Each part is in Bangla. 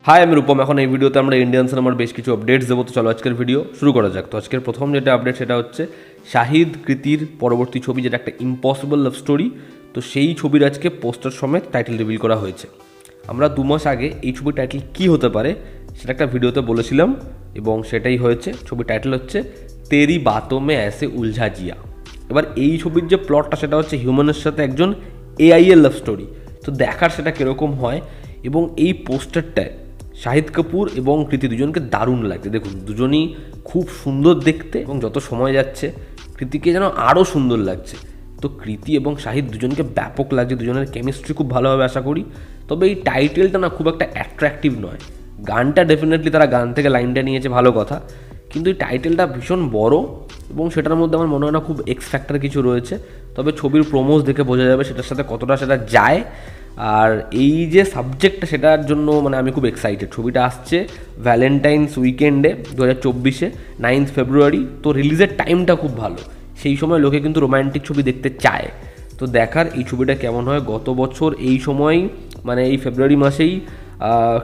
হাই, আমি রূপম। এখন এই ভিডিওতে আমরা ইন্ডিয়ান সিনেমার বেশ কিছু আপডেটস দেবো। তো চলো আজকের ভিডিও শুরু করা যাক। তো আজকের প্রথম যেটা আপডেট সেটা হচ্ছে শাহিদ কৃতির পরবর্তী ছবি, যেটা একটা ইম্পসিবল লাভ স্টোরি। তো সেই ছবির আজকে পোস্টার সমেত টাইটেল রিভিল করা হয়েছে। আমরা 2 মাস আগে এই ছবির টাইটেল কী হতে পারে সেটা একটা ভিডিওতে বলেছিলাম এবং সেটাই হয়েছে। ছবির টাইটেল হচ্ছে তেরি বাতো মে এসে উলঝা জিয়া। এবার এই ছবির যে প্লটটা সেটা হচ্ছে হিউম্যানের সাথে একজন এআই এর লাভ স্টোরি। তো দেখার সেটা কীরকম হয়। এবং এই পোস্টারটায় শাহিদ কাপুর এবং কৃতি দুজনকে দারুণ লাগছে। দেখুন, দুজনই খুব সুন্দর দেখতে এবং যত সময় যাচ্ছে কৃতিকে যেন আরও সুন্দর লাগছে। তো কৃতি এবং শাহিদ দুজনকে ব্যাপক লাগছে, দুজনের কেমিস্ট্রি খুব ভালো হবে আশা করি। তবে এই টাইটেলটা না খুব একটা অ্যাট্রাকটিভ নয়। গানটা ডেফিনেটলি তারা গান থেকে লাইনটা নিয়েছে, ভালো কথা, কিন্তু এই টাইটেলটা ভীষণ বড় এবং সেটার মধ্যে আমার মনে হয় না খুব এক্স ফ্যাক্টর কিছু রয়েছে। তবে ছবির প্রোমোস দেখে বোঝা যাবে সেটার সাথে কতটা সেটা যায়। আর এই যে সাবজেক্টটা সেটার জন্য আমি খুব এক্সাইটেড। ছবিটা আসছে ভ্যালেন্টাইন্স উইকেন্ডে 2024-এ 9 ফেব্রুয়ারি। তো রিলিজের টাইমটা খুব ভালো, সেই সময় লোকে কিন্তু রোম্যান্টিক ছবি দেখতে চায়। তো দেখার এই ছবিটা কেমন হয়। গত বছর এই সময় এই ফেব্রুয়ারি মাসেই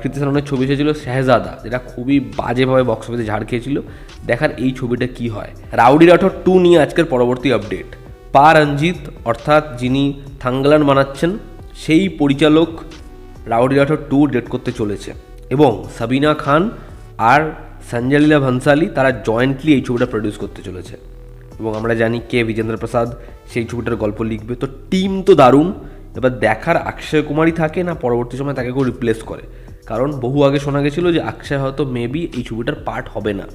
কৃতি সাননের ছবি এসেছিল শেহজাদা, যেটা খুবই বাজেভাবে বক্স অফিসে ঝাড় খেয়েছিল। দেখার এই ছবিটা কি হয়। রাউডি রাঠোর 2 নিয়ে আজকের পরবর্তী আপডেট। পা রঞ্জিত অর্থাৎ যিনি থাঙ্গালান বানাচ্ছেন সেই পরিচালক রাউডি রাঠোর 2 ডেট করতে চলেছে এবং সাবিনা খান আর সঞ্জয় লীলা ভনসালি তারা জয়েন্টলি এই ছবিটা প্রডিউস করতে চলেছে। এবং আমরা জানি কে বিজেন্দ্র প্রসাদ সেই ছবিটার গল্প লিখবে। তো টিম তো দারুণ। এবার দেখার অক্ষয় কুমারই থাকে না পরবর্তী সময় তাকে কেউ রিপ্লেস করে, কারণ বহু আগে শোনা গেছিলো যে অক্ষয় হয়তো মেবি এই ছবিটার পার্ট হবে না।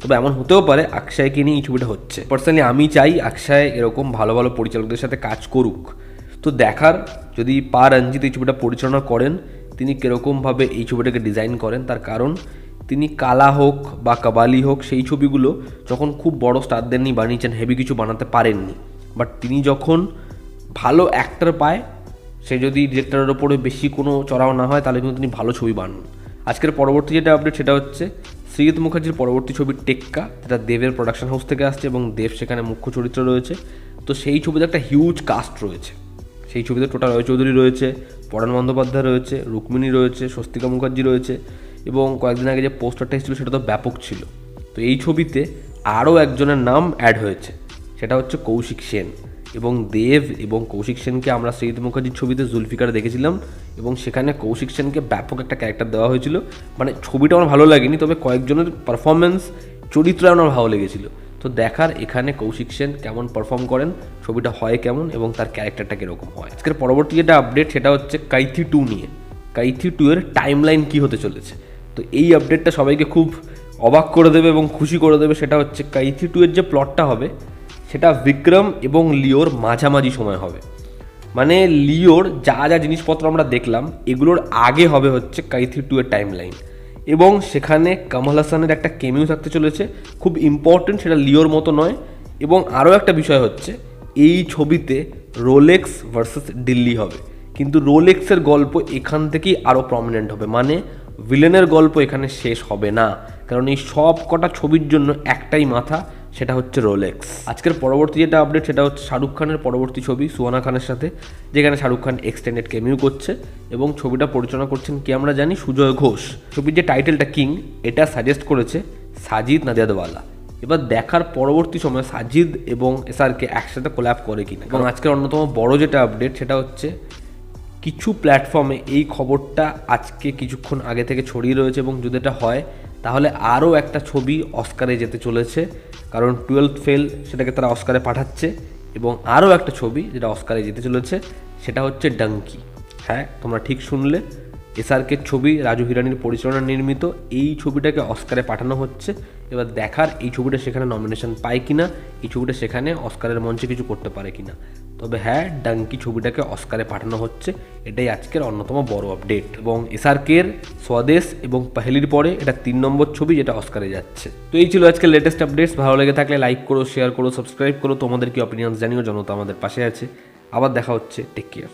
তবে এমন হতেও পারে অক্ষয়কে নিয়ে এই ছবিটা হচ্ছে। পার্সোনালি আমি চাই অক্ষয় এরকম ভালো ভালো পরিচালকদের সাথে কাজ করুক। তো দেখার, যদি পা রঞ্জিত এই ছবিটা পরিচালনা করেন তিনি কীরকমভাবে এই ছবিটাকে ডিজাইন করেন। তার কারণ তিনি কালা হোক বা কাবালি হোক সেই ছবিগুলো যখন খুব বড় স্টারদের নিয়ে বানিয়েছেন, হেভি কিছু বানাতে পারেননি। বাট তিনি যখন ভালো অ্যাক্টর পায়, সে যদি ডিরেক্টরের ওপরে বেশি কোনো চড়াও না হয়, তাহলে কিন্তু তিনি ভালো ছবি বানান। আজকের পরবর্তী যেটা আপডেট সেটা হচ্ছে শ্রীজিৎ মুখার্জির পরবর্তী ছবি টেক্কা, যেটা দেবের প্রোডাকশন হাউস থেকে আসছে এবং দেব সেখানে মুখ্য চরিত্র রয়েছে। তো সেই ছবিতে একটা হিউজ কাস্ট রয়েছে। সেই ছবিতে টোটাল রয় চৌধুরী রয়েছে, পরাণ বন্দ্যোপাধ্যায় রয়েছে, রুক্মিণী রয়েছে, স্বস্তিকা মুখার্জি রয়েছে এবং কয়েকদিন আগে যে পোস্টারটা এসেছিল সেটা তো ব্যাপক ছিল। তো এই ছবিতে আরও একজনের নাম অ্যাড হয়েছে, সেটা হচ্ছে কৌশিক সেন। এবং দেব এবং কৌশিক সেনকে আমরা শ্রীজিৎ মুখার্জির ছবিতে জুলফিকার দেখেছিলাম এবং সেখানে কৌশিক সেনকে ব্যাপক একটা ক্যারেক্টার দেওয়া হয়েছিল। ছবিটা আমার ভালো লাগেনি, তবে কয়েকজনের পারফরমেন্স, চরিত্র আমার ভালো লেগেছিলো। তো দেখার এখানে কৌশিক সেন কেমন পারফর্ম করেন, ছবিটা হয় কেমন এবং তার ক্যারেক্টারটা কীরকম হয়। আজকের পরবর্তী যেটা আপডেট সেটা হচ্ছে কাইথি 2 নিয়ে। কাইথি 2 এর টাইমলাইন কী হতে চলেছে। তো এই আপডেটটা সবাইকে খুব অবাক করে দেবে এবং খুশি করে দেবে। সেটা হচ্ছে কাইথি 2 এর যে প্লটটা হবে সেটা বিক্রম এবং লিওর মাঝামাঝি সময় হবে। লিওর যা যা জিনিসপত্র আমরা দেখলাম এগুলোর আগে হবে হচ্ছে কাইথি 2 এর টাইমলাইন। এবং সেখানে কমল হাসানের একটা কেমিও থাকতে চলেছে, খুব ইম্পর্টেন্ট, সেটা লিওর মতো নয়। এবং আরও একটা বিষয় হচ্ছে এই ছবিতে রোলেক্স ভার্সেস দিল্লি হবে, কিন্তু রোলেক্সের গল্প এখান থেকেই আরও প্রমিনেন্ট হবে। ভিলেনের গল্প এখানে শেষ হবে না, কারণ এই সব কটা ছবির জন্য একটাই মাথা, সেটা হচ্ছে রোলেক্স। আজকের পরবর্তী যেটা আপডেট সেটা হচ্ছে শাহরুখ খানের পরবর্তী ছবি সুহানা খানের সাথে, যেখানে শাহরুখ খান এক্সটেন্ডেড কেমিও করছে এবং ছবিটা পরিচালনা করছেন কি আমরা জানি সুজয় ঘোষ। ছবির যে টাইটেলটা কিং, এটা সাজেস্ট করেছে সাজিদ নাদিয়াদওয়ালা। এবার দেখার পরবর্তী সময় সাজিদ এবং এসআরকে একসাথে কোল্যাব করে কিনা। এবং আজকের অন্যতম বড় যেটা আপডেট সেটা হচ্ছে কিছু প্ল্যাটফর্মে এই খবরটা আজকে কিছুক্ষণ আগে থেকে ছড়িয়ে রয়েছে এবং যদি এটা হয় তাহলে আরও একটা ছবি অস্কারে যেতে চলেছে, কারণ 12th ফেল সেটাকে তারা অস্কারে পাঠাচ্ছে। এবং আরও একটা ছবি যেটা অস্কারে যেতে চলেছে সেটা হচ্ছে ডাঙ্কি। হ্যাঁ, তোমরা ঠিক শুনলে, এসআরকের ছবি, রাজু হিরানির পরিচালনা নির্মিত এই ছবিটাকে অস্কারে পাঠানো হচ্ছে। এবার দেখার এই ছবিটা সেখানে নমিনেশন পায় কিনা, এই ছবিটা সেখানে অস্কারের মঞ্চে কিছু করতে পারে কিনা। তবে হ্যাঁ, ডাঙ্কি ছবিটাকে অস্কারে পাঠানো হচ্ছে, এটাই আজকের অন্যতম বড় আপডেট। এবং এসআরকের স্বদেশ এবং পহেলির পরে এটা 3 নম্বর ছবি যেটা অস্কারে যাচ্ছে। তো এই ছিল আজকের লেটেস্ট আপডেটস। ভালো লেগে থাকলে লাইক করো, শেয়ার করো, সাবস্ক্রাইব করো। তোমাদের কি অপিনিয়ন জানিও, জনতা আমাদের পাশে আছে। আবার দেখা হচ্ছে, টেক কেয়ার।